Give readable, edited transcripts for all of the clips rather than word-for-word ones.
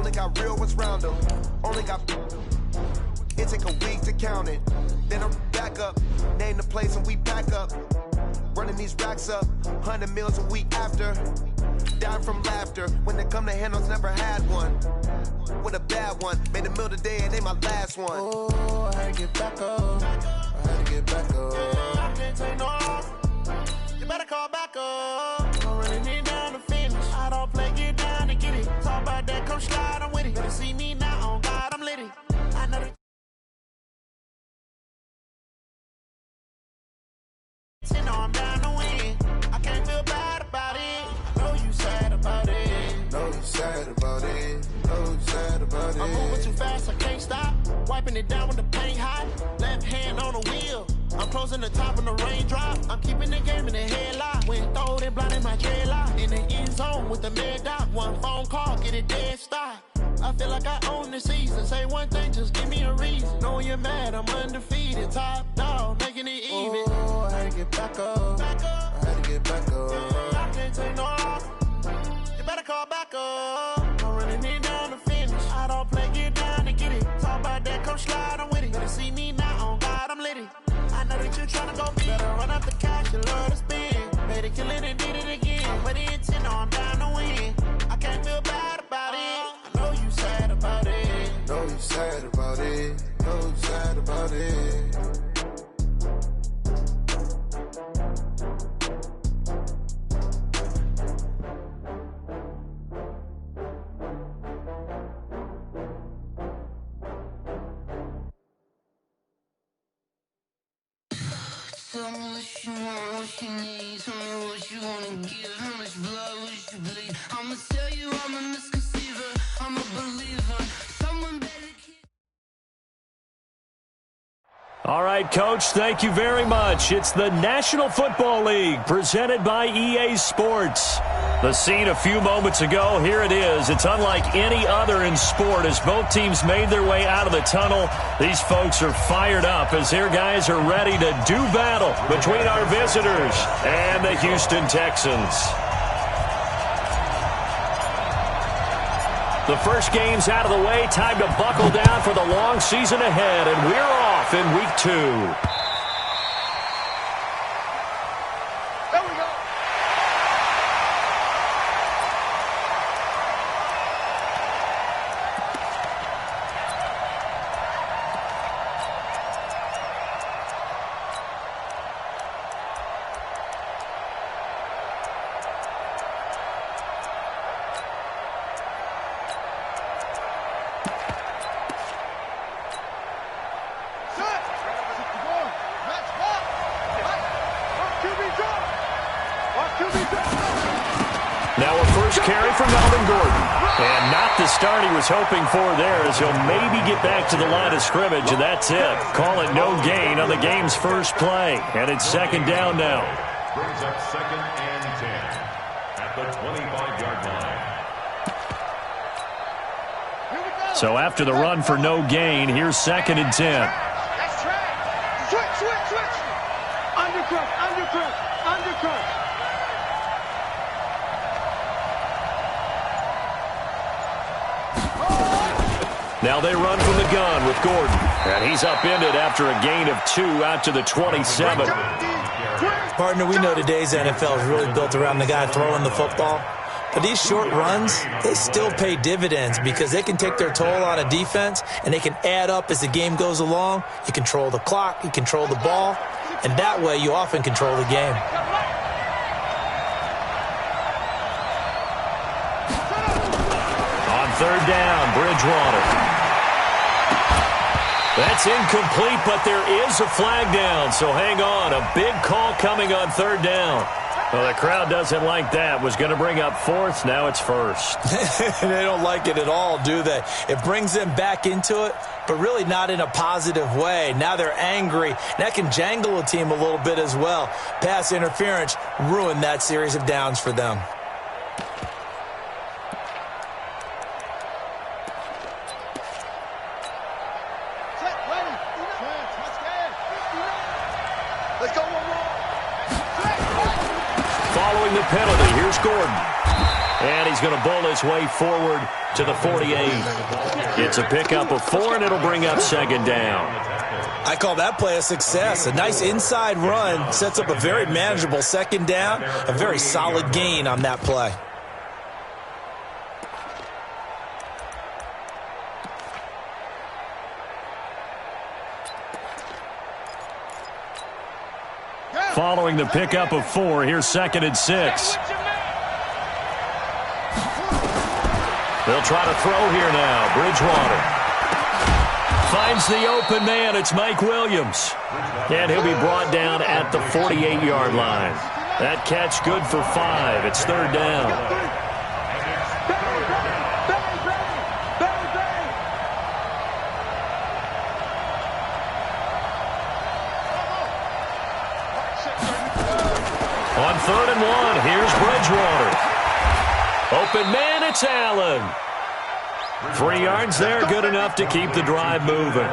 Only got real ones round them. Only got... It take a week to count it. Then I'm back up. Name the place and we pack up. Running these racks up. 100 meals a week after. Dying from laughter. When they come to handles, never had one. With a bad one. Made a meal today and they my last one. Oh, I had to get back up. I had to get back up. I can't take no off. You better call back up. Don't really need down to finish. I don't play, get down to get it. Talk about that, come slide, I'm with it. Better see me now, on God, I'm litty. I know that. You know I'm down to win. I can't feel bad about it. I know you sad about it. Know you sad about it. Know you sad about it. I'm moving too fast, I can't stop. Wiping it down with the paint hot. Left hand on the wheel. I'm closing the top when the raindrop. I'm keeping the game in the headlock. When throwed and blinding my dreadlock. In the end zone with the mad dot. One phone call, get it dead stop. I feel like I own the season. Say one thing, just give me a reason. Knowing you're mad, I'm undefeated. Top dog, making it even. Oh, I had to get back up. I had to get back up. I can't take no off. You better call back up. Don't really need down to finish. I don't play, get down to get it. Talk about that, come slide, I'm with it. Better see me now, on God, I'm litty. I know that you tryna go big. Better run up the cash, you love to spend. Better kill it and did it again. I'm with the intent, no, I'm down to win. I can't feel bad about it. I know you sad about it. Know you sad about it. Know you sad about it. Tell me what you want, what you need. Tell me what you wanna give. How much blood would you bleed? I'ma tell you I'm a misconceiver. I'm a believer. Someone better keep. All right, Coach, thank you very much. It's the National Football League presented by EA Sports. The scene a few moments ago, here it is. It's unlike any other in sport as both teams made their way out of the tunnel. These folks are fired up as their guys are ready to do battle between our visitors and the Houston Texans. The first game's out of the way. Time to buckle down for the long season ahead, and we're off in Week 2. Now a first carry from Melvin Gordon. And not the start he was hoping for there as he'll maybe get back to the line of scrimmage, and that's it. Call it no gain on the game's first play. And it's second down now. Brings up 2nd and 10 at the 25-yard line. So after the run for no gain, here's 2nd and 10. That's track. Switch. Undercut. Now they run from the gun with Gordon. And he's upended after a gain of 2 out to the 27. Partner, we know today's NFL is really built around the guy throwing the football. But these short runs, they still pay dividends because they can take their toll on a defense and they can add up as the game goes along. You control the clock, you control the ball, and that way you often control the game. On 3rd down, Bridgewater. That's incomplete, but there is a flag down, so hang on. A big call coming on 3rd down. Well, the crowd doesn't like that. Was going to bring up 4th. Now it's 1st. They don't like it at all, do they? It brings them back into it, but really not in a positive way. Now they're angry. That can jangle a team a little bit as well. Pass interference ruined that series of downs for them. Following the penalty, here's Gordon. And he's going to bowl his way forward to the 48. It's a pickup of 4, and it'll bring up second down. I call that play a success. A nice inside run sets up a very manageable second down, a very solid gain on that play. Following the pickup of 4, here's 2nd and 6. They'll try to throw here now. Bridgewater finds the open man. It's Mike Williams. And he'll be brought down at the 48-yard line. That catch good for 5. It's 3rd down. On 3rd and 1, here's Bridgewater. Open man, it's Allen. 3 yards there, good enough to keep the drive moving.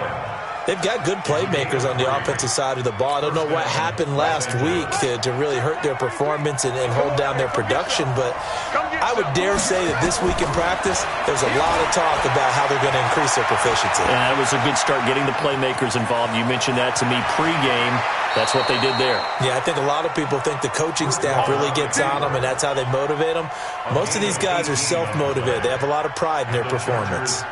They've got good playmakers on the offensive side of the ball. I don't know what happened last week to really hurt their performance and hold down their production, but I would dare say that this week in practice, there's a lot of talk about how they're going to increase their proficiency. Yeah, it was a good start getting the playmakers involved. You mentioned that to me pregame. That's what they did there. Yeah, I think a lot of people think the coaching staff really gets on them, and that's how they motivate them. Most of these guys are self-motivated. They have a lot of pride in their performance.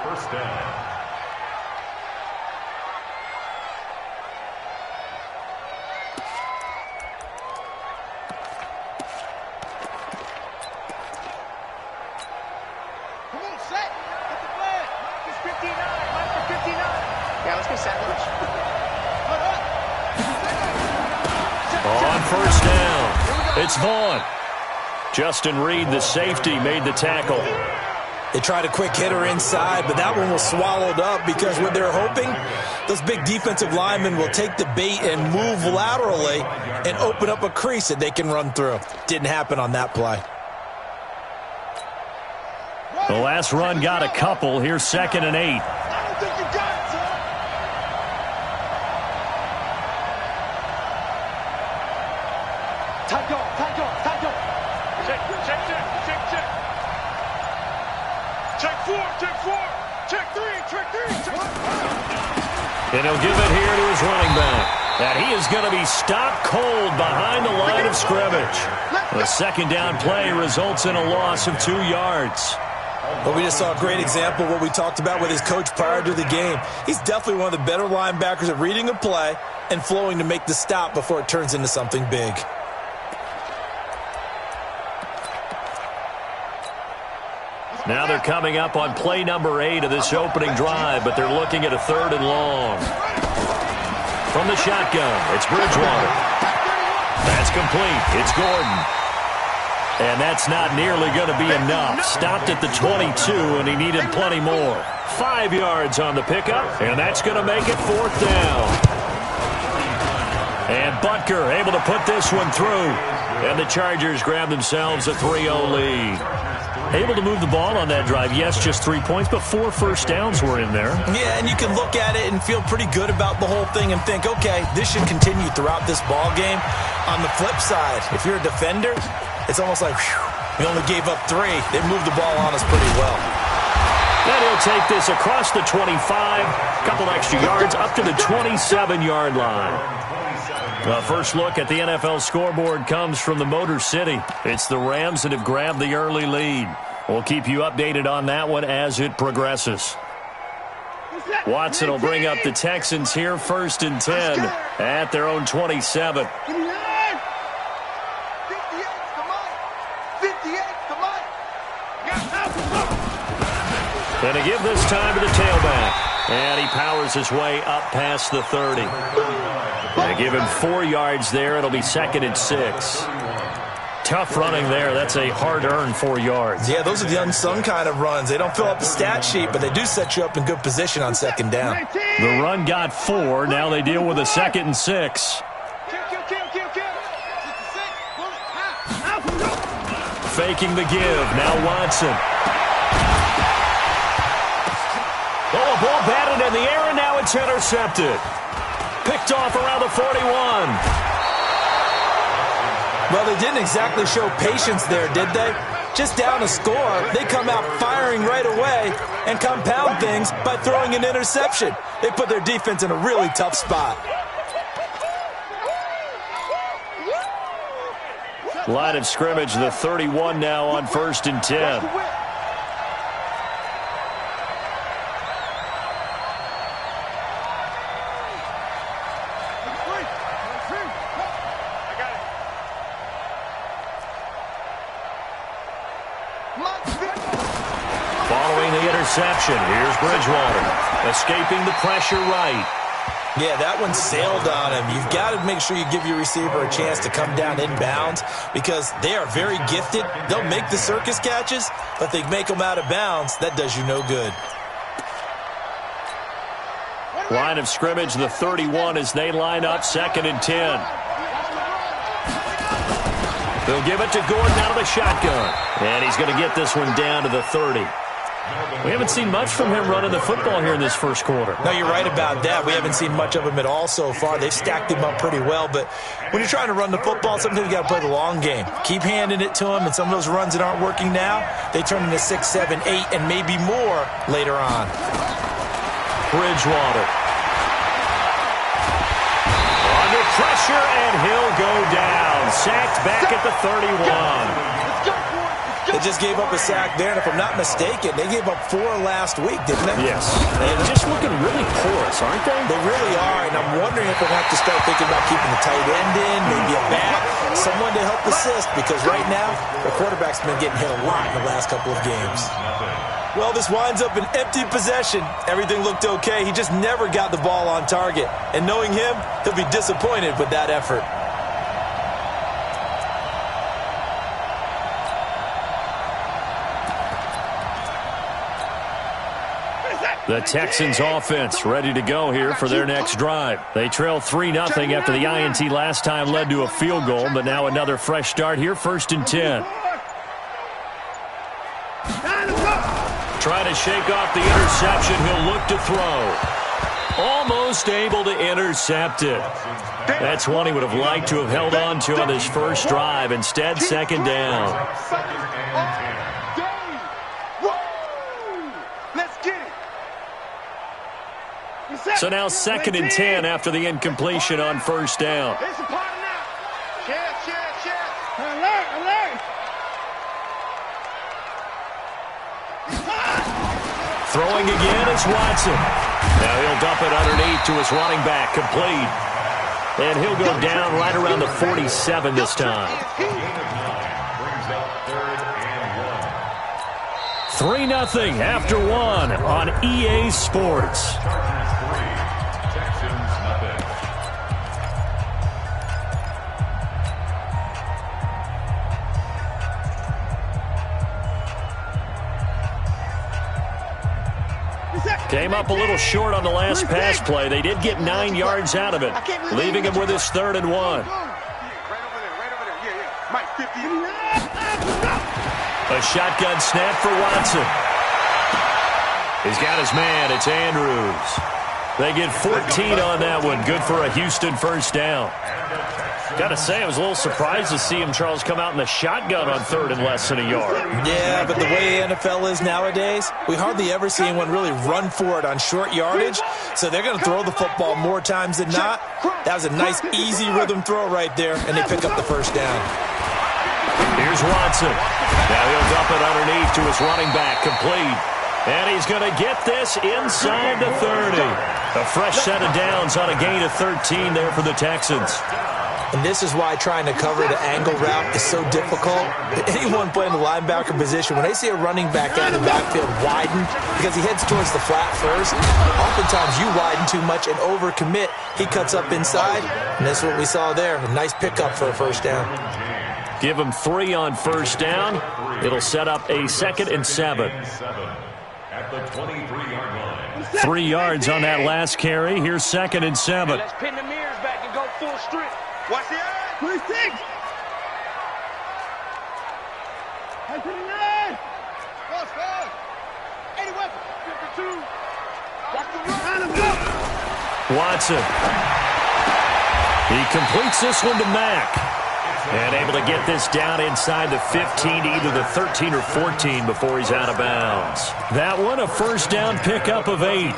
First down. It's Vaughn. Justin Reed, the safety, made the tackle. They tried a quick hitter inside, but that one was swallowed up because what they're hoping, those big defensive linemen will take the bait and move laterally and open up a crease that they can run through. Didn't happen on that play. The last run got a couple. Here's 2nd and 8. I don't think you got it, son. Tight go. Check. Check 4. Check 3. And he'll give it here to his running back. And he is going to be stopped cold behind the line of scrimmage. The second down play results in a loss of 2 yards. But we just saw a great example of what we talked about with his coach prior to the game. He's definitely one of the better linebackers at reading a play and flowing to make the stop before it turns into something big. Now they're coming up on play number 8 of this opening drive, but they're looking at a 3rd and long. From the shotgun, it's Bridgewater. That's complete. It's Gordon. And that's not nearly going to be enough. Stopped at the 22, and he needed plenty more. 5 yards on the pickup, and that's going to make it 4th down. And Butker able to put this one through. And the Chargers grab themselves a 3-0 lead. Able to move the ball on that drive. Yes, just 3 points, but 4 first downs were in there. Yeah, and you can look at it and feel pretty good about the whole thing and think, okay, this should continue throughout this ball game. On the flip side, if you're a defender, it's almost like, whew, we only gave up 3. They moved the ball on us pretty well. Then he'll take this across the 25, a couple extra yards, up to the 27-yard line. The first look at the NFL scoreboard comes from the Motor City. It's the Rams that have grabbed the early lead. We'll keep you updated on that one as it progresses. Watson will bring up the Texans here, 1st and 10 at their own 27. And to give this time to the tailback. And he powers his way up past the 30. They give him 4 yards there. It'll be 2nd and 6. Tough running there. That's a hard-earned 4 yards. Yeah, those are the unsung kind of runs. They don't fill up the stat sheet, but they do set you up in good position on 2nd down. The run got 4. Now they deal with a 2nd and 6. Faking the give. Now Watson. Oh, a ball batted in the air, and now it's intercepted. Picked off around the 41. Well, they didn't exactly show patience there, did they? just down a score, they come out firing right away and compound things by throwing an interception. They put their defense in a really tough spot. Line of scrimmage, the 31 now on 1st and 10. Following the interception, here's Bridgewater, escaping the pressure right. Yeah, that one sailed on him. You've got to make sure you give your receiver a chance to come down inbounds because they are very gifted. They'll make the circus catches, but they make them out of bounds. That does you no good. Line of scrimmage, the 31 as they line up 2nd and 10. They'll give it to Gordon out of the shotgun. And he's going to get this one down to the 30. We haven't seen much from him running the football here in this first quarter. No, you're right about that. We haven't seen much of him at all so far. They've stacked him up pretty well, but when you're trying to run the football, sometimes you got to play the long game. Keep handing it to him, and some of those runs that aren't working now, they turn into 6, 7, 8, and maybe more later on. Bridgewater. Under pressure, and he'll go down. Sacked back at the 31. They just gave up a sack there, and if I'm not mistaken, they gave up 4 last week, didn't they? Yes. They're just looking really porous, aren't they? They really are, and I'm wondering if we'll have to start thinking about keeping the tight end in, maybe a back, someone to help assist, because right now, the quarterback's been getting hit a lot in the last couple of games. Well, this winds up an empty possession. Everything looked okay. He just never got the ball on target. And knowing him, he'll be disappointed with that effort. The Texans offense ready to go here for their next drive. They trail 3-0 after the INT last time led to a field goal, but now another fresh start here, 1st and 10. Trying to shake off the interception. He'll look to throw. Almost able to intercept it. That's one he would have liked to have held on to on his first drive. Instead, 2nd down. So now 2nd and 10 after the incompletion on 1st down. Throwing again is Watson. Now he'll dump it underneath to his running back, complete. And he'll go down right around the 47 this time. 3-0 after 1 on EA Sports. Came up a little short on the last pass play. They did get 9 yards out of it, leaving him with his 3rd and 1. A shotgun snap for Watson. He's got his man. It's Andrews. They get 14 on that one. Good for a Houston 1st down. Got to say, I was a little surprised to see him, Charles, come out in the shotgun on 3rd and less than a yard. Yeah, but the way the NFL is nowadays, we hardly ever see anyone really run for it on short yardage, so they're going to throw the football more times than not. That was a nice, easy rhythm throw right there, and they pick up the 1st down. Here's Watson. Now he'll dump it underneath to his running back, complete. And he's going to get this inside the 30. A fresh set of downs on a gain of 13 there for the Texans. And this is why trying to cover the angle route is so difficult. Anyone playing the linebacker position, when they see a running back out of the backfield widen because he heads towards the flat first, oftentimes you widen too much and overcommit. He cuts up inside, and that's what we saw there. A nice pickup for a 1st down. Give him 3 on 1st down. It'll set up a 2nd and 7. At the 23-yard line. 3 yards on that last carry. Here's 2nd and 7. Let's pin the mirrors back and go full strip. Watch the eye. 26. Hey, 29. Fast. 80 weapons. 52. Watch the run. Watson. He completes this one to Mack. And able to get this down inside the 15 to either the 13 or 14 before he's out of bounds. That one, a first down pickup of 8.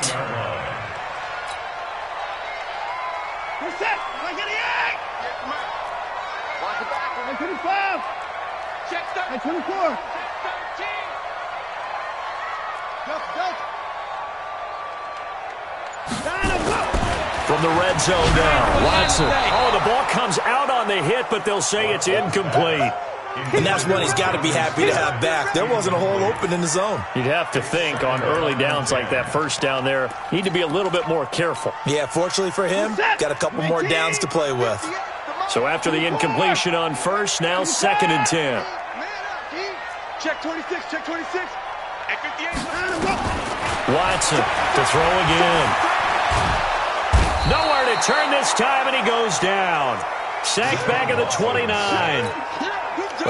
Check 24. From the red zone now, Watson. Oh, the ball comes out on the hit, but they'll say it's incomplete. And that's one he's got to be happy to have back. There wasn't a hole open in the zone. You'd have to think on early downs like that first down there, need to be a little bit more careful. Yeah, fortunately for him, got a couple more downs to play with. So after the incompletion on first, now 2nd and 10. Check 26, check 26. Watson to throw again. Nowhere to turn this time, and he goes down. Sacked back at the 29.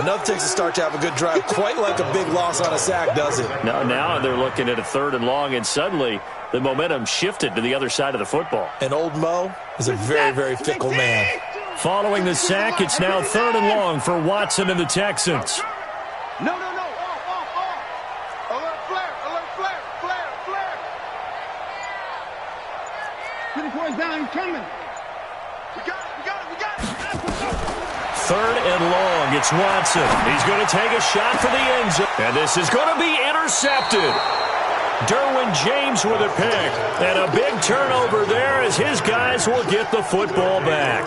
Enough takes a start to have a good drive, quite like a big loss on a sack, does it? Now they're looking at a 3rd and long, and suddenly the momentum shifted to the other side of the football. And old Mo is a very, very fickle man. Following the sack, it's now 3rd and long for Watson and the Texans. No. Alert flare. 24 is down, he's coming. We got it. 3rd and long, it's Watson. He's going to take a shot for the end zone. And this is going to be intercepted. Derwin James with a pick. And a big turnover there as his guys will get the football back.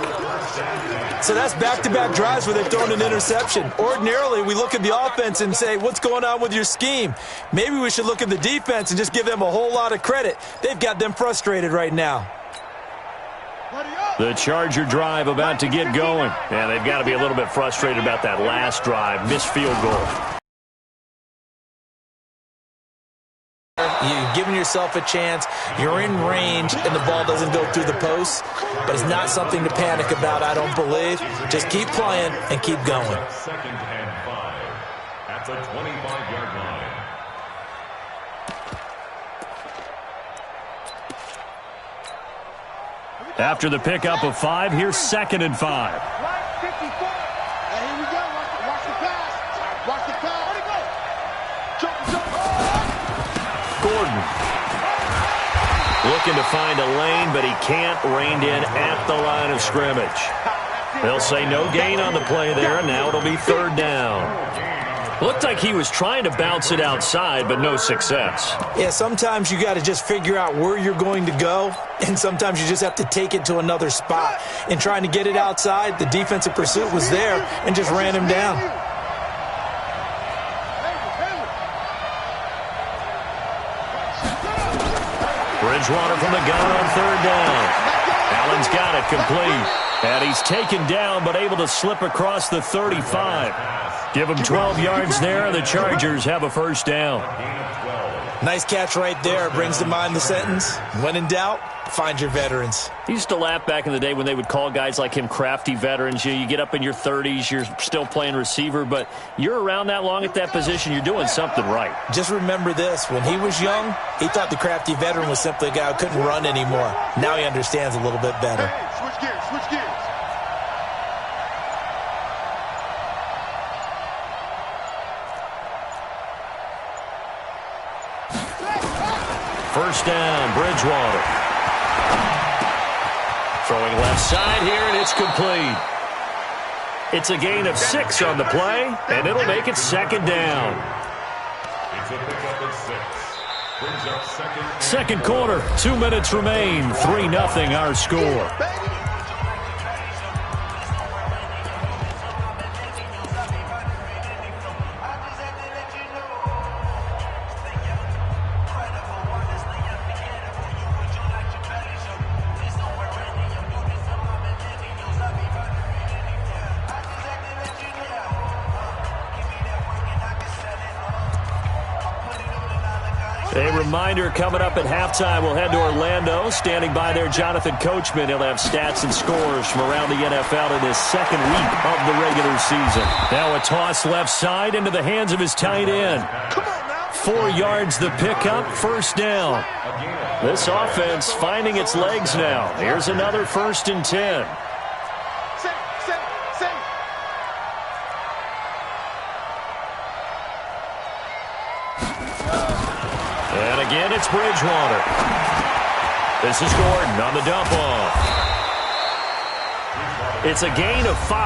So that's back-to-back drives where they've thrown an interception. Ordinarily, we look at the offense and say, what's going on with your scheme? Maybe we should look at the defense and just give them a whole lot of credit. They've got them frustrated right now. The Charger drive about to get going. And they've got to be a little bit frustrated about that last drive. Missed field goal. You've given yourself a chance. You're in range, and the ball doesn't go through the post. But it's not something to panic about, I don't believe. Just keep playing and keep going. 2nd and 5 at the 25-yard line. After the pickup of 5, here's 2nd and 5. Right, 54. And here we go. Watch the pass. Watch the pass. Where'd he go? Jump. Gordon looking to find a lane, but he can't. Reined in at the line of scrimmage. They'll say no gain on the play there, and now it'll be 3rd down. Looked like he was trying to bounce it outside, but no success. Yeah, sometimes you got to just figure out where you're going to go, and sometimes you just have to take it to another spot. In trying to get it outside, the defensive pursuit was there and just ran him down. Bridgewater from the gun on 3rd down. Allen's got it complete. And he's taken down, but able to slip across the 35. Give him 12 yards there, and the Chargers have a first down. Nice catch right there. Brings to mind the sentence, when in doubt, find your veterans. He used to laugh back in the day when they would call guys like him crafty veterans. You get up in your 30s, you're still playing receiver, but you're around that long at that position, you're doing something right. Just remember this. When he was young, he thought the crafty veteran was simply a guy who couldn't run anymore. Now he understands a little bit better. Hey, switch gears. First down, Bridgewater. Throwing left side here, and it's complete. It's a gain of 6 on the play, and it'll make it 2nd down. It's a pickup of 6. Brings up 2nd. Second quarter, 2 minutes remain. 3-0 our score. A reminder coming up at halftime, we'll head to Orlando. Standing by there, Jonathan Coachman. He'll have stats and scores from around the NFL in his second week of the regular season. Now a toss left side into the hands of his tight end. 4 yards the pickup, first down. This offense finding its legs now. Here's another 1st and 10. it's Bridgewater. This is Gordon on the dump off. It's a gain of 5,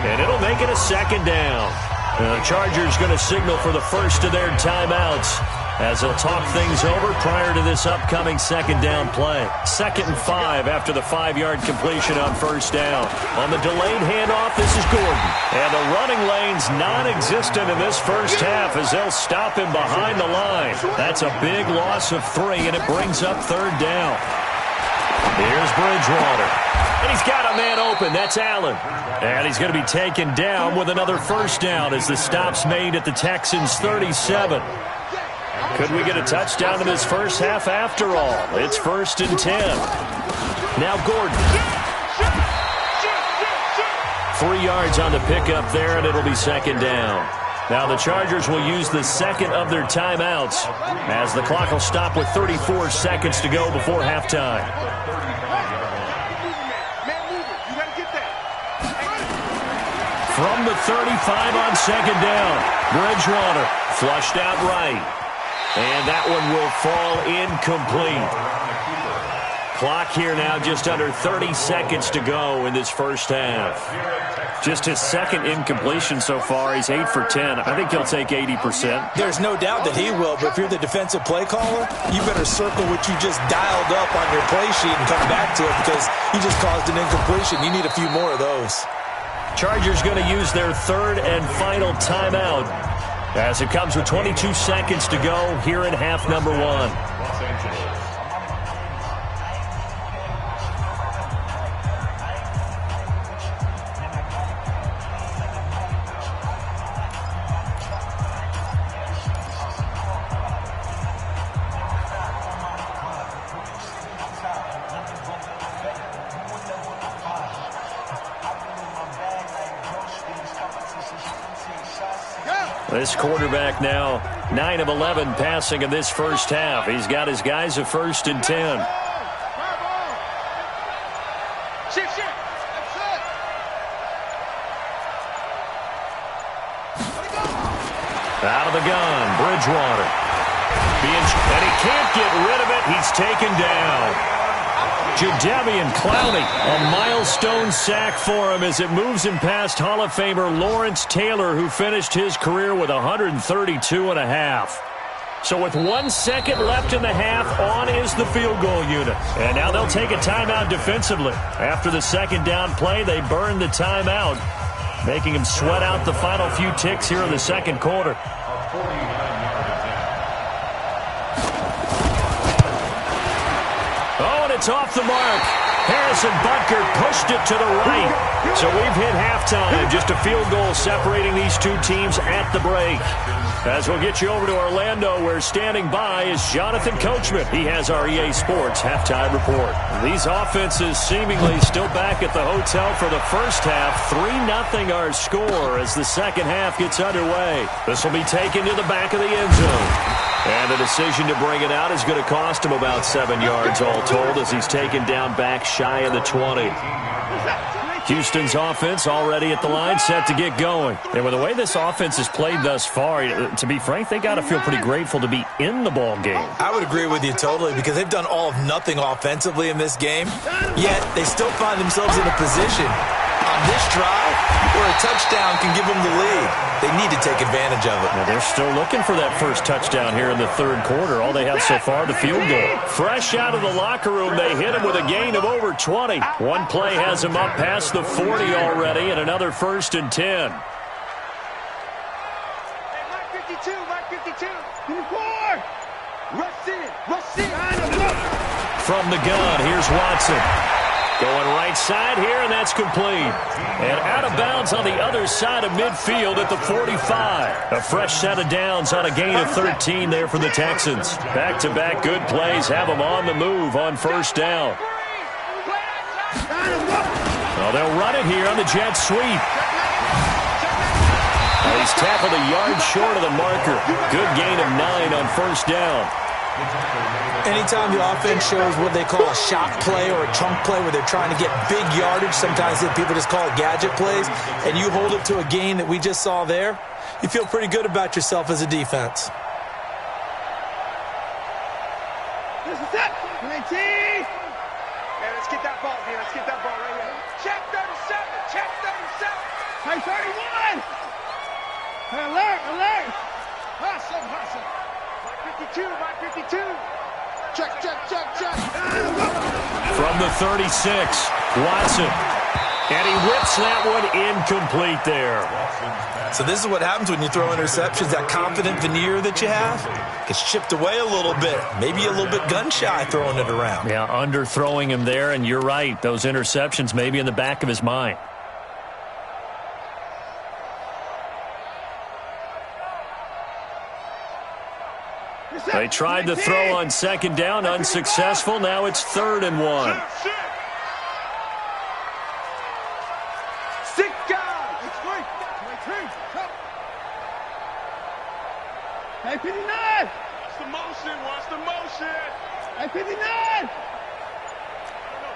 and it'll make it a second down. And the Chargers going to signal for the first of their timeouts as they'll talk things over prior to this upcoming second down play. 2nd and 5 after the 5-yard completion on first down. On the delayed handoff, this is Gordon. And the running lane's non-existent in this first half as they'll stop him behind the line. That's a big loss of 3, and it brings up 3rd down. Here's Bridgewater. And he's got a man open. That's Allen. And he's going to be taken down with another first down as the stop's made at the Texans' 37. Could we get a touchdown in this first half after all? It's 1st and 10. Now Gordon. 3 yards on the pickup there, and it'll be second down. Now the Chargers will use the second of their timeouts as the clock will stop with 34 seconds to go before halftime. From the 35 on second down, Bridgewater flushed out right. And that one will fall incomplete. Clock here now just under 30 seconds to go in this first half. Just his second incompletion so far. He's 8 for 10. I think he'll take 80%. There's no doubt that he will, but if you're the defensive play caller, you better circle what you just dialed up on your play sheet and come back to it because you just caused an incompletion. You need a few more of those. Chargers going to use their 3rd and final timeout as it comes with 22 seconds to go here in half number 1. This quarterback now 9 of 11 passing in this first half. He's got his guys a 1st and 10. Out of the gun, Bridgewater. And he can't get rid of it. He's taken down. Jadeveon Clowney, a milestone sack for him as it moves him past Hall of Famer Lawrence Taylor, who finished his career with 132.5. So with 1 second left in the half, on is the field goal unit. And now they'll take a timeout defensively. After the second down play, they burn the timeout, making him sweat out the final few ticks here in the second quarter. Oh, and it's off the mark. Harrison Butker pushed it to the right. So we've hit halftime. Just a field goal separating these two teams at the break. As we'll get you over to Orlando, where standing by is Jonathan Coachman. He has our EA Sports halftime report. These offenses seemingly still back at the hotel for the first half. 3-0 our score as the second half gets underway. This will be taken to the back of the end zone. And the decision to bring it out is going to cost him about 7 yards all told as he's taken down back shy of the 20. Houston's offense already at the line, set to get going. And with the way this offense has played thus far, to be frank, they got to feel pretty grateful to be in the ball game. I would agree with you totally because they've done all of nothing offensively in this game, yet they still find themselves in a position on this drive where a touchdown can give them the lead. They need to take advantage of it. Now they're still looking for that first touchdown here in the third quarter. All they have so far, the field goal. Fresh out of the locker room, they hit him with a gain of over 20. One play has him up past the 40 already, and another 1st and 10. From the gun, here's Watson. Going right side here, and that's complete. And out of bounds on the other side of midfield at the 45. A fresh set of downs on a gain of 13 there for the Texans. Back-to-back good plays have them on the move on first down. Well, they'll run it here on the jet sweep. He's tackled a yard short of the marker. Good gain of 9 on first down. Anytime the offense shows what they call a shot play or a chunk play where they're trying to get big yardage, sometimes people just call it gadget plays, and you hold it to a gain that we just saw there, you feel pretty good about yourself as a defense. Hey, let's get that ball, man. Let's get that ball right here. Check 37. Check 37. Hey, 31. Hey, alert. Hustle. My 52. Check. From the 36, Watson. And he whips that one incomplete there. So this is what happens when you throw interceptions. That confident veneer that you have gets chipped away a little bit. Maybe a little bit gun-shy throwing it around. Yeah, underthrowing him there, and you're right. Those interceptions may be in the back of his mind. They tried to throw on second down, unsuccessful. Now it's 3rd and 1. Hey, 59! What's the motion? Hey, 59!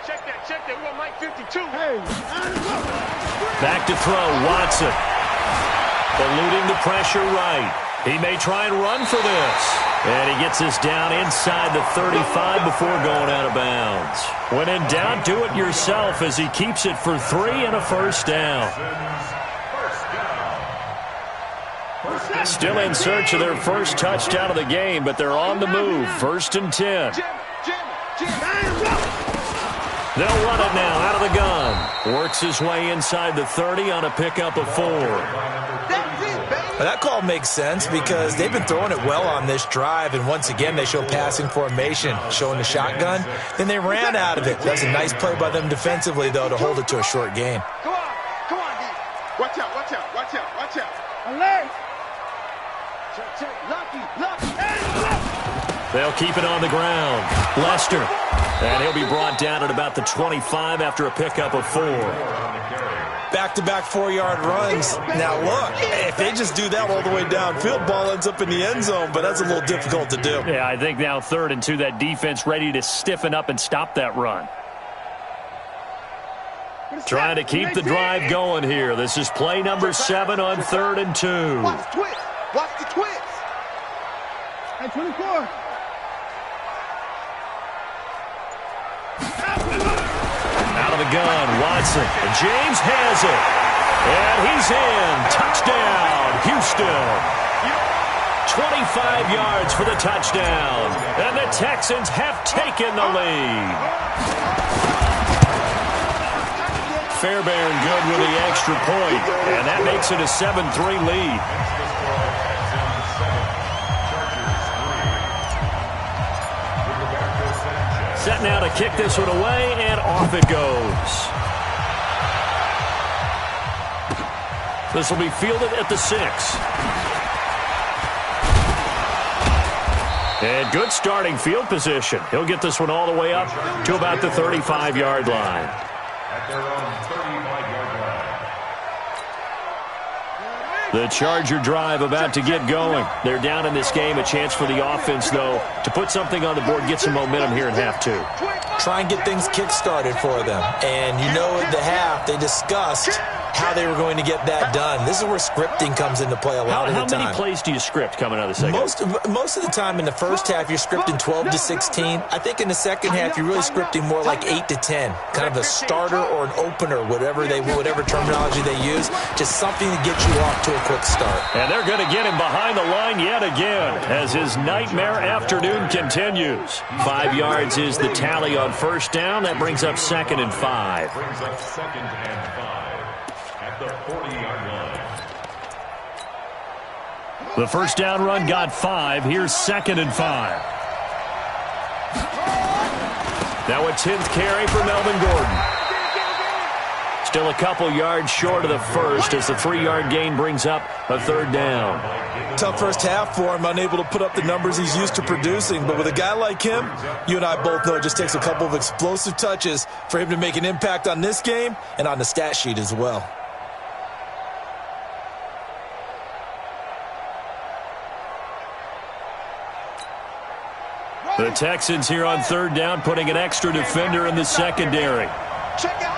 Check that. We want Mike 52. Hey, back to throw, Watson. Eluding the pressure right. He may try and run for this. And he gets this down inside the 35 before going out of bounds. When in doubt, do it yourself as he keeps it for 3 and a first down. Still in search of their first touchdown of the game, but they're on the move. 1st and 10. They'll run it now out of the gun. Works his way inside the 30 on a pickup of 4. Well, that call makes sense because they've been throwing it well on this drive, and once again they show passing formation, showing the shotgun. Then they ran out of it. That's a nice play by them defensively, though, to hold it to a short gain. Come on, D. Watch out. Alert! Check. Lucky. They'll keep it on the ground. Lester. And he'll be brought down at about the 25 after a pickup of 4. Back-to-back 4-yard runs. Now, look, if they just do that all the way downfield, ball ends up in the end zone, but that's a little difficult to do. Yeah, I think now 3rd and 2, that defense ready to stiffen up and stop that run. Trying to keep the drive going here. This is play number 7 on 3rd and 2. Watch the twist. Hey, 24. Out of the gun, Watson. James has it. And he's in. Touchdown, Houston. 25 yards for the touchdown. And the Texans have taken the lead. Fairbairn good with the extra point. And that makes it a 7-3 lead. Set now to kick this one away, and off it goes. This will be fielded at the 6. And good starting field position. He'll get this one all the way up to about the 35-yard line. At their own 35-yard line. The Charger drive about to get going. They're down in this game. A chance for the offense, though, to put something on the board, get some momentum here in half 2. Try and get things kick-started for them. And you know at the half, they discussed how they were going to get that done. This is where scripting comes into play a lot of the time. How many plays do you script coming out of the second? Most of the time in the first half, you're scripting 12 to 16. I think in the second half, you're really scripting more like 8 to 10. Kind of a starter or an opener, whatever terminology they use. Just something to get you off to a quick start. And they're going to get him behind the line yet again as his nightmare afternoon continues. 5 yards is the tally on first down. That brings up 2nd and 5. Brings up 2nd and 5 at the 40-yard line. The first down run got 5. Here's 2nd and 5. Now a 10th carry for Melvin Gordon. Still a couple yards short of the first as the 3-yard gain brings up a 3rd down. Tough first half for him, unable to put up the numbers he's used to producing. But with a guy like him, you and I both know it just takes a couple of explosive touches for him to make an impact on this game and on the stat sheet as well. The Texans here on 3rd down, putting an extra defender in the secondary. Check out.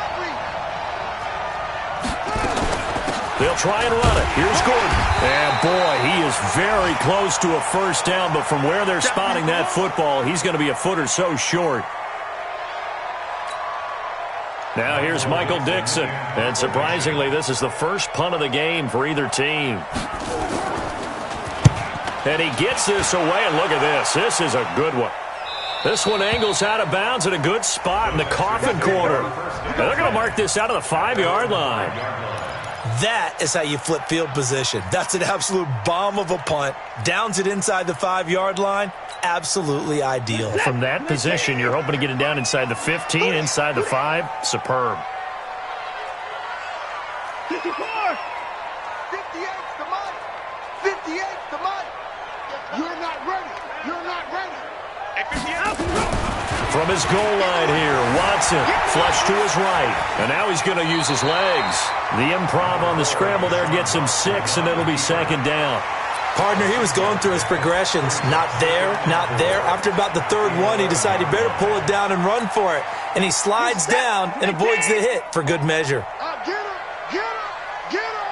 They'll try and run it. Here's Gordon. And, boy, he is very close to a first down, but from where they're spotting that football, he's going to be a foot or so short. Now here's Michael Dixon. And surprisingly, this is the first punt of the game for either team. And he gets this away, and look at this. This is a good one. This one angles out of bounds at a good spot in the coffin corner. And they're going to mark this out of the 5-yard line. That is how you flip field position. That's an absolute bomb of a punt. Downs it inside the 5-yard line. Absolutely ideal. From that position, you're hoping to get it down inside the 15, inside the 5. Superb. 54. 58's the money. 58's the money. You're not ready. You're not ready. From his goal line here, Watson flush to his right. And now he's going to use his legs. The improv on the scramble there gets him 6, and it'll be second down. Partner, he was going through his progressions. Not there, not there. After about the third one, he decided he better pull it down and run for it. And he slides down and avoids the hit for good measure. Get him. Get him. Get him.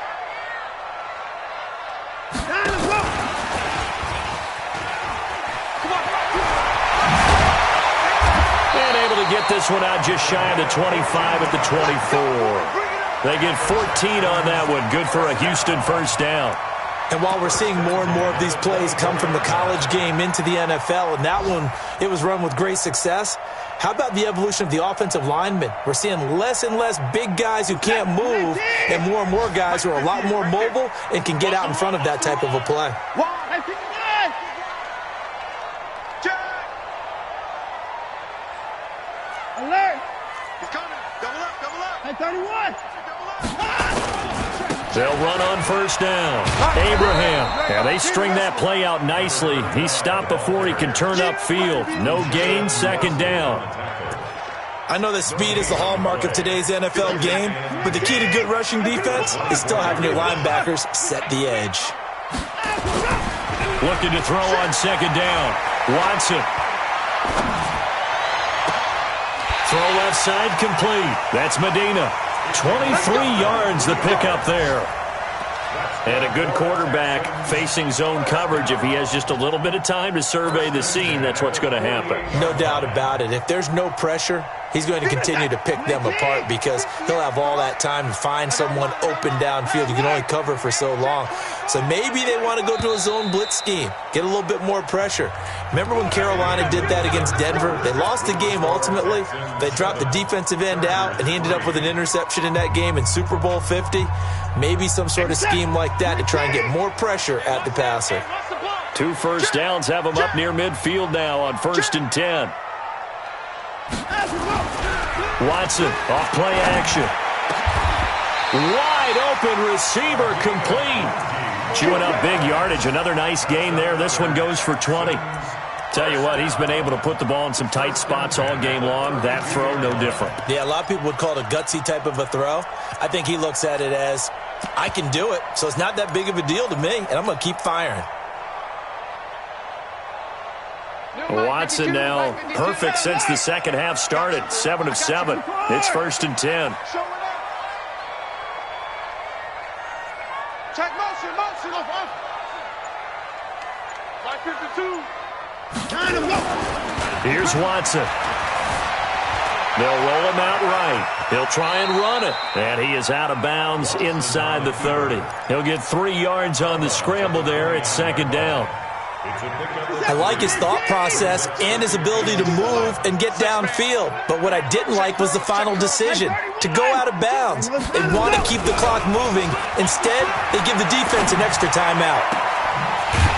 Down the road. And able to get this one out just shy of the 25 at the 24. They get 14 on that one. Good for a Houston first down. And while we're seeing more and more of these plays come from the college game into the NFL, and that one, it was run with great success, how about the evolution of the offensive linemen? We're seeing less and less big guys who can't move and more guys who are a lot more mobile and can get out in front of that type of a play. Alert! He's coming. Double up, double up. At 31. They'll run on first down. Abraham. Yeah, they string that play out nicely. He's stopped before he can turn upfield. No gain, second down. I know that speed is the hallmark of today's NFL game, but the key to good rushing defense is still having your linebackers set the edge. Looking to throw on second down. Watson. Throw left side complete. That's Medina. 23 yards the pickup there. And a good quarterback facing zone coverage. If he has just a little bit of time to survey the scene, that's what's going to happen. No doubt about it. If there's no pressure, he's going to continue to pick them apart because he'll have all that time to find someone open downfield. You can only cover for so long. So maybe they want to go to a zone blitz scheme, get a little bit more pressure. Remember when Carolina did that against Denver? They lost the game ultimately. They dropped the defensive end out, and he ended up with an interception in that game in Super Bowl 50. Maybe some sort of scheme like that to try and get more pressure at the passer. 2 first downs have him up near midfield now on 1st and 10. Watson off play action. Wide open receiver complete. Chewing up big yardage. Another nice gain there. This one goes for 20. Tell you what, he's been able to put the ball in some tight spots all game long. That throw, no different. Yeah, a lot of people would call it a gutsy type of a throw. I think he looks at it as, I can do it, so it's not that big of a deal to me, and I'm going to keep firing. Watson now perfect since the second half started. 7 of 7. It's 1st and 10. Check motion off. 552. Here's Watson. They'll roll him out right. He'll try and run it. And he is out of bounds inside the 30. He'll get 3 yards on the scramble there. It's second down. I like his thought process and his ability to move and get downfield. But what I didn't like was the final decision, to go out of bounds. They want to keep the clock moving. Instead, they give the defense an extra timeout.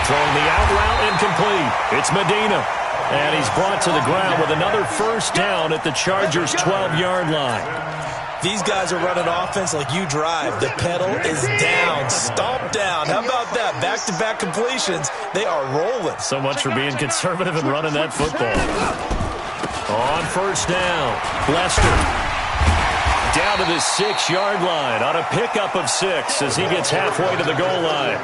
Throwing the out route incomplete. It's Medina. And he's brought to the ground with another first down at the Chargers' 12-yard line. These guys are running offense like you drive. The pedal is down, stomped down. How about that? Back-to-back completions. They are rolling. So much for being conservative and running that football. On first down, Lester. Down to the 6-yard line on a pickup of 6 as he gets halfway to the goal line.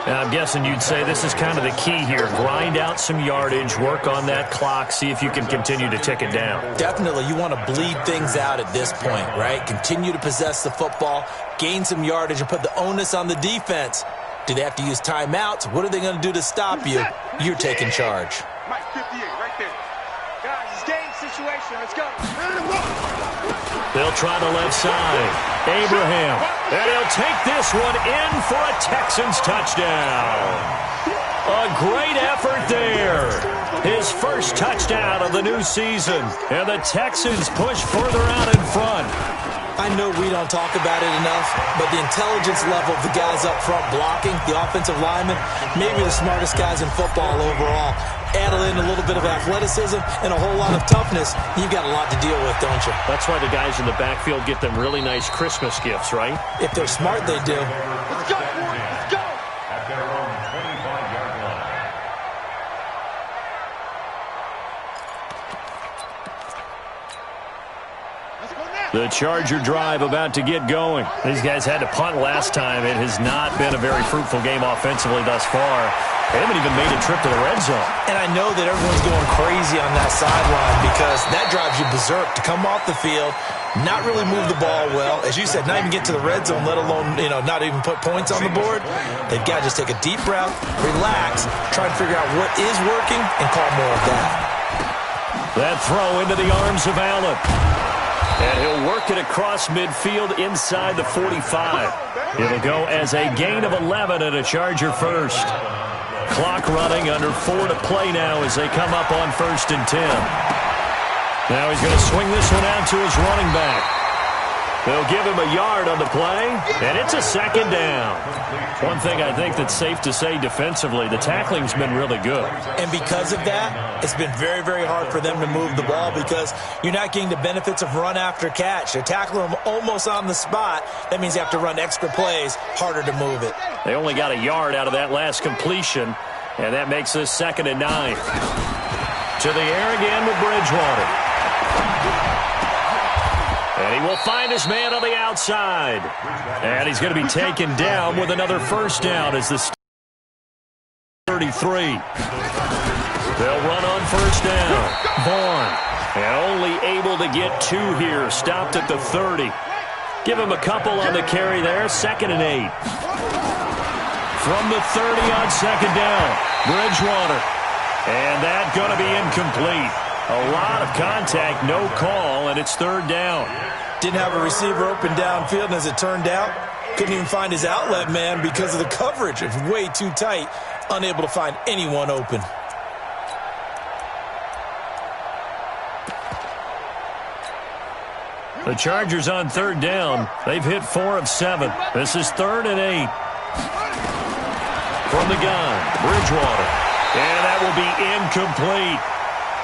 I'm guessing you'd say this is kind of the key here. Grind out some yardage, work on that clock, see if you can continue to tick it down. Definitely, you want to bleed things out at this point, right? Continue to possess the football, gain some yardage, and put the onus on the defense. Do they have to use timeouts? What are they going to do to stop you? You're taking charge. Mike 58, right there. Guys, it's game situation. Let's go. They'll try the left side. Abraham. And he'll take this one in for a Texans touchdown. A great effort there. His first touchdown of the new season. And the Texans push further out in front. I know we don't talk about it enough, but the intelligence level of the guys up front blocking, the offensive linemen, maybe the smartest guys in football overall. Add in a little bit of athleticism and a whole lot of toughness, you've got a lot to deal with, don't you? That's why the guys in the backfield get them really nice Christmas gifts, right? If they're smart, they do. Let's go, boys. Let's go. At their own 25-yard line. Let's go now. The Charger drive about to get going. These guys had to punt last time. It has not been a very fruitful game offensively thus far. They haven't even made a trip to the red zone. And I know that everyone's going crazy on that sideline because that drives you berserk to come off the field, not really move the ball well. As you said, not even get to the red zone, let alone, not even put points on the board. They've got to just take a deep breath, relax, try and figure out what is working, and call more of that. That throw into the arms of Allen. And he'll work it across midfield inside the 45. It'll go as a gain of 11 and a Charger first. Clock running, under 4 to play now as they come up on 1st and 10. Now he's going to swing this one out to his running back. They'll give him a yard on the play, and it's a 2nd down. One thing I think that's safe to say defensively, the tackling's been really good. And because of that, it's been very, very hard for them to move the ball because you're not getting the benefits of run after catch. They're tackling them almost on the spot. That means you have to run extra plays, harder to move it. They only got a yard out of that last completion, and that makes this 2nd and 9. To the air again with Bridgewater. And he will find his man on the outside. And he's going to be taken down with another 1st down as the 33. They'll run on 1st down. Vaughn. And only able to get 2 here. Stopped at the 30. Give him a couple on the carry there. 2nd and 8. From the 30 on 2nd down. Bridgewater. And that's going to be incomplete. A lot of contact, no call, and it's 3rd down. Didn't have a receiver open downfield, and as it turned out, couldn't even find his outlet man because of the coverage. It's way too tight, unable to find anyone open. The Chargers on 3rd down. They've hit 4 of 7. This is 3rd and 8. From the gun, Bridgewater. And that will be incomplete.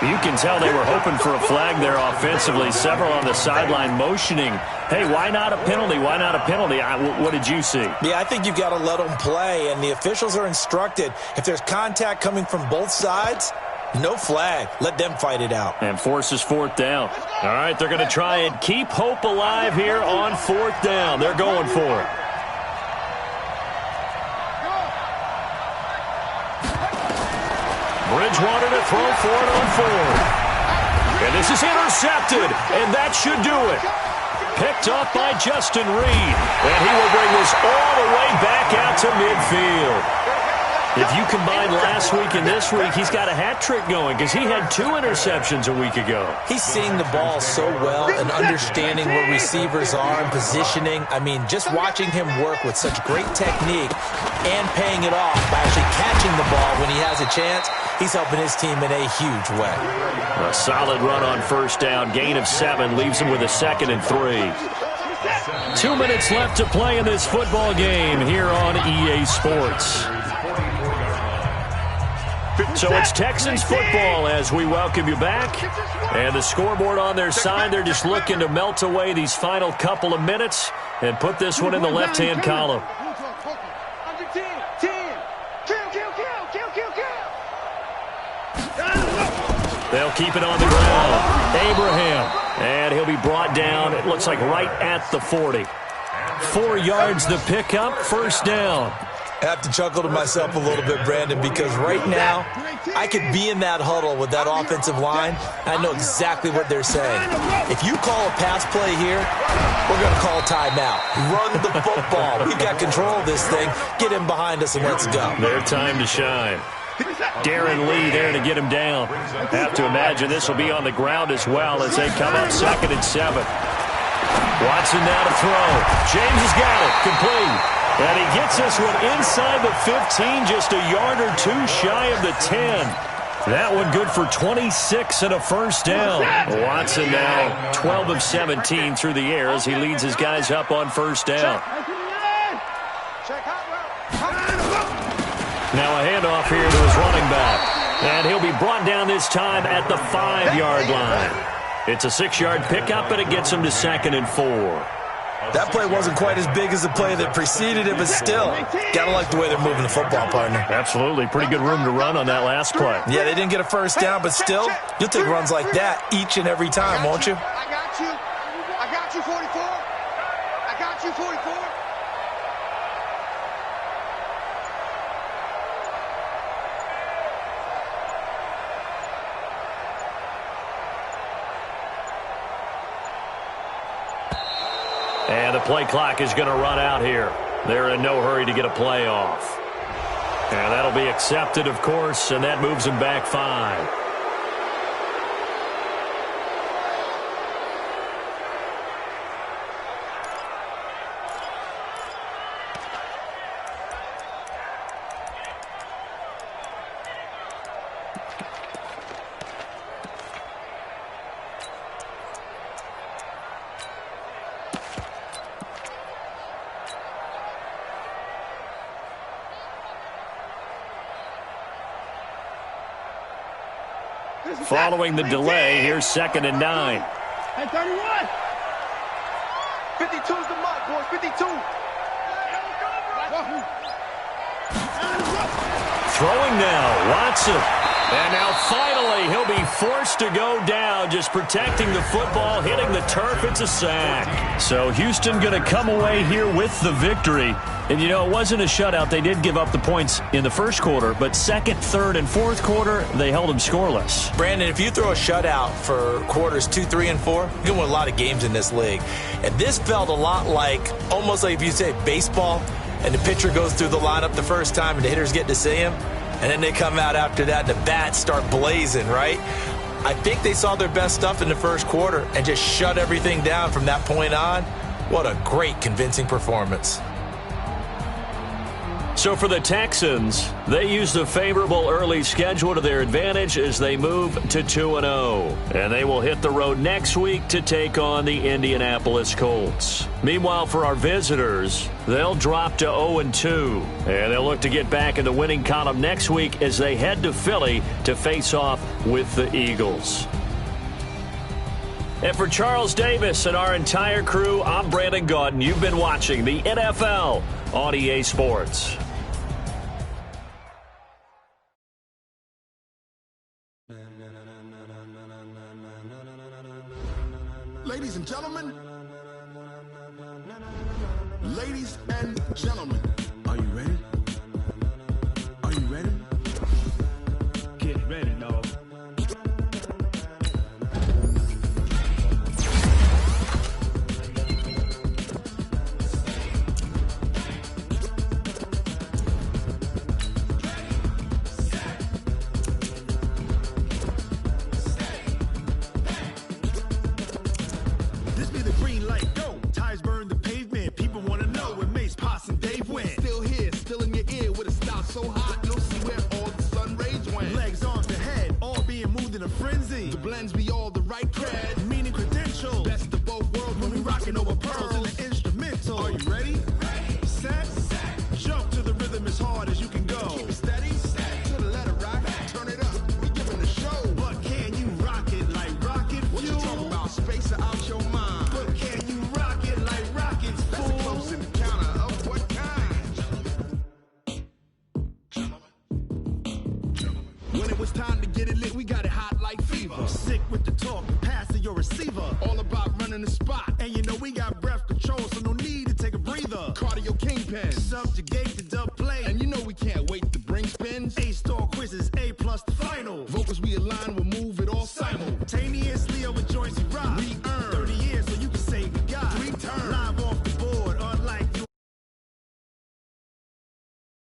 You can tell they were hoping for a flag there offensively. Several on the sideline motioning, hey, why not a penalty? Why not a penalty? What did you see? Yeah, I think you've got to let them play, and the officials are instructed. If there's contact coming from both sides, no flag. Let them fight it out. And forces 4th down. All right, they're going to try and keep hope alive here on 4th down. They're going for it. Bridgewater to throw for it on 4th. And this is intercepted, and that should do it. Picked up by Justin Reed, and he will bring this all the way back out to midfield. If you combine last week and this week, he's got a hat trick going because he had 2 interceptions a week ago. He's seeing the ball so well and understanding where receivers are and positioning. I mean, just watching him work with such great technique and paying it off by actually catching the ball when he has a chance, he's helping his team in a huge way. A solid run on 1st down. Gain of 7 leaves him with a 2nd and 3. 2 minutes left to play in this football game here on EA Sports. So it's Texans football as we welcome you back. And the scoreboard on their side, they're just looking to melt away these final couple of minutes and put this one in the left-hand column. They'll keep it on the ground. Abraham. And he'll be brought down, it looks like right at the 40. 4 yards the pickup, 1st down. I have to chuckle to myself a little bit, Brandon, because right now I could be in that huddle with that offensive line. I know exactly what they're saying. If you call a pass play here, we're going to call a timeout. Run the football. We've got control of this thing. Get him behind us and let's go. Their time to shine. Darren Lee there to get him down. Have to imagine this will be on the ground as well as they come up 2nd and 7. Watson now to throw. James has got it. Complete. And he gets this one inside the 15, just a yard or two shy of the 10. That one good for 26 and a first down. Watson now 12 of 17 through the air as he leads his guys up on first down. Now a handoff here to his running back. And he'll be brought down this time at the 5-yard line. It's a 6-yard pickup, and it gets him to 2nd and 4. That play wasn't quite as big as the play that preceded it, but still, gotta like the way they're moving the football, partner. Absolutely. Pretty good room to run on that last play. Yeah, they didn't get a first down, but still, you'll take runs like that each and every time, won't you? I got you, 44. I got you, 44. And the play clock is going to run out here. They're in no hurry to get a play off. And that'll be accepted, of course, and that moves them back 5. Following the delay, here's 2nd and 9. Hey, 31. 52's the mark, boys. 52. Throwing now, Watson. And now finally he'll be forced to go down, just protecting the football, hitting the turf. It's a sack. So Houston going to come away here with the victory. And, you know, it wasn't a shutout. They did give up the points in the first quarter, but second, third, and fourth quarter, they held them scoreless. Brandon, if you throw a shutout for quarters 2, 3, and 4, you can win a lot of games in this league. And this felt a lot like, almost like if you say baseball, and the pitcher goes through the lineup the first time and the hitters get to see him, and then they come out after that and the bats start blazing, right? I think they saw their best stuff in the first quarter and just shut everything down from that point on. What a great, convincing performance. So for the Texans, they used a favorable early schedule to their advantage as they move to 2-0. And they will hit the road next week to take on the Indianapolis Colts. Meanwhile, for our visitors, they'll drop to 0-2. And they'll look to get back in the winning column next week as they head to Philly to face off with the Eagles. And for Charles Davis and our entire crew, I'm Brandon Gaudin. You've been watching the NFL on EA Sports. Ladies and gentlemen, are you ready? Are you ready? Get ready, dog. This be the green light, go. Tires burn the pavement. People want to know where Mace, Potts, and Dave went. Still here, still in your ear with a style so hot, you'll see where all the sun rays went. Legs on the head, all being moved in a frenzy. The blends be all the right cred, meaning credentials. Best of both worlds when we rockin' over pearls in the instrumental. Are you ready? Set, jump to the rhythm as hard as you can go. Keep it steady, to the letter rock, turn it up, we giving a show. But can you rock it like rocket fuel? What you talking about, space or out your mind? But can you rock it like rockets, fool? That's a close encounter of what kind? When it was time to get it lit, we got it hot like fever. Sick with the talk, passing your receiver. All about running the spot. And you know we got breath control, so no need to take a breather. Cardio kingpin, sub